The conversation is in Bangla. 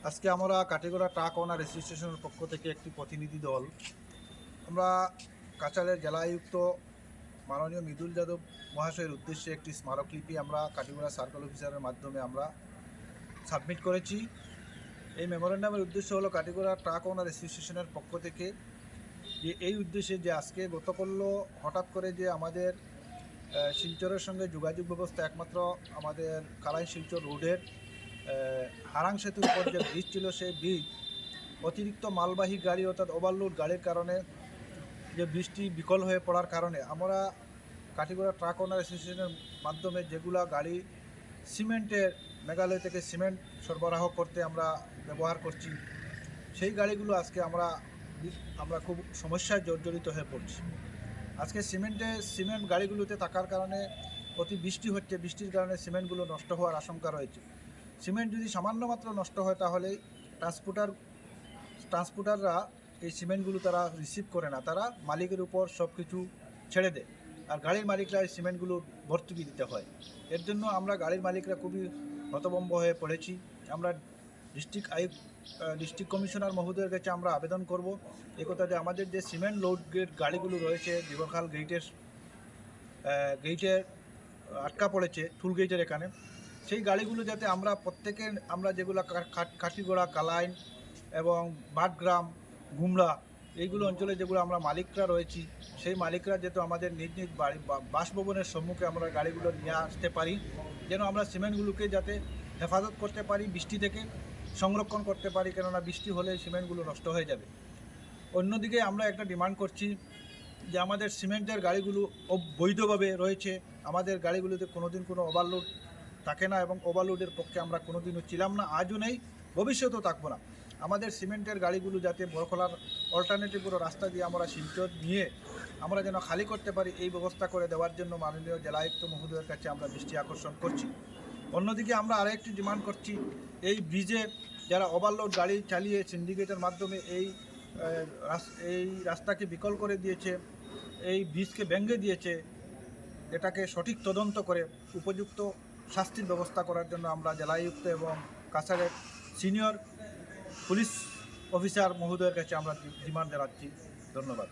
আজকে আমরা কাটিগড়া ট্রাক ওনার অ্যাসোসিয়েশনের পক্ষ থেকে একটি প্রতিনিধি দল আমরা কাছাড়ের জেলা আয়ুক্ত মাননীয় মৃদুল যাদব মহাশয়ের উদ্দেশ্যে একটি স্মারকলিপি আমরা কাটিগড়া সার্কেল অফিসারের মাধ্যমে আমরা সাবমিট করেছি। এই মেমোরেন্ডামের উদ্দেশ্য হলো কাটিগড়া ট্রাক ওনার অ্যাসোসিয়েশনের পক্ষ থেকে যে এই উদ্দেশ্যে যে আজকে গতকাল হঠাৎ করে যে আমাদের শিলচরের সঙ্গে যোগাযোগ ব্যবস্থা একমাত্র আমাদের কালাই শিলচর রোডের হারাং সেতুর উপর যে ব্রিজ ছিল সেই ব্রিজ অতিরিক্ত মালবাহী গাড়ি অর্থাৎ ওভারলোড গাড়ির কারণে যে ব্রিজটি বিকল হয়ে পড়ার কারণে আমরা কাটিগড়া ট্রাক ওনার অ্যাসোসিয়েশনের মাধ্যমে যেগুলা গাড়ি সিমেন্টের মেঘালয় থেকে সিমেন্ট সরবরাহ করতে আমরা ব্যবহার করছি সেই গাড়িগুলো আজকে আমরা খুব সমস্যায় জর্জরিত হয়ে পড়ছি। আজকে সিমেন্ট গাড়িগুলোতে থাকার কারণে অতি বৃষ্টি হচ্ছে, বৃষ্টির কারণে সিমেন্টগুলো নষ্ট হওয়ার আশঙ্কা রয়েছে। সিমেন্ট যদি সামান্য মাত্র নষ্ট হয় তাহলে ট্রান্সপোর্টাররা এই সিমেন্টগুলো তারা রিসিভ করে না, তারা মালিকের উপর সব কিছু ছেড়ে দেয় আর গাড়ির মালিকরা এই সিমেন্টগুলো ভর্তুকি দিতে হয়। এর জন্য আমরা গাড়ির মালিকরা খুবই হতভম্ব হয়ে পড়েছি। আমরা ডিস্ট্রিক্ট কমিশনার মহোদয়ের কাছে আমরা আবেদন করব এই কথা যে আমাদের যে সিমেন্ট লোড গাড়িগুলো রয়েছে দিবখাল গেইটে আটকা পড়েছে, টুল গেইটের এখানে, সেই গাড়িগুলো যাতে আমরা যেগুলো কাটিগড়া, কালাইন এবং বাটগ্রাম, গুমরা এইগুলো অঞ্চলে যেগুলো আমরা মালিকরা রয়েছি সেই মালিকরা যেহেতু আমাদের নিজ নিজ বাড়ি বাসভবনের সম্মুখে আমরা গাড়িগুলো নিয়ে আসতে পারি, যেন আমরা সিমেন্টগুলোকে যাতে হেফাজত করতে পারি, বৃষ্টি থেকে সংরক্ষণ করতে পারি, কেননা বৃষ্টি হলে সিমেন্টগুলো নষ্ট হয়ে যাবে। অন্যদিকে আমরা একটা ডিমান্ড করছি যে আমাদের সিমেন্টের গাড়িগুলো বৈধভাবে রয়েছে, আমাদের গাড়িগুলোতে কোনোদিন কোনো ওভারলোড থাকে না এবং ওভারলোডের পক্ষে আমরা কোনোদিনও ছিলাম না, আজও নেই, ভবিষ্যতেও থাকবো না। আমাদের সিমেন্টের গাড়িগুলো যাতে বড়খলার অল্টারনেটিভ কোনো রাস্তা দিয়ে আমরা শিলচর নিয়ে আমরা যেন খালি করতে পারি এই ব্যবস্থা করে দেওয়ার জন্য মাননীয় জেলা আয়ুক্ত মহোদয়ের কাছে আমরা দৃষ্টি আকর্ষণ করছি। অন্যদিকে আমরা আরেকটি ডিমান্ড করছি, এই ব্রিজে যারা ওভারলোড গাড়ি চালিয়ে সিন্ডিকেটের মাধ্যমে এই রাস্তাকে বিকল করে দিয়েছে, এই ব্রিজকে ভেঙে দিয়েছে, এটাকে সঠিক তদন্ত করে উপযুক্ত শাস্তির ব্যবস্থা করার জন্য আমরা জেলা আয়ুক্ত এবং কাছাড়ের সিনিয়র পুলিশ অফিসার মহোদয়ের কাছে আমরা ডিমান্ড জানাচ্ছি। ধন্যবাদ।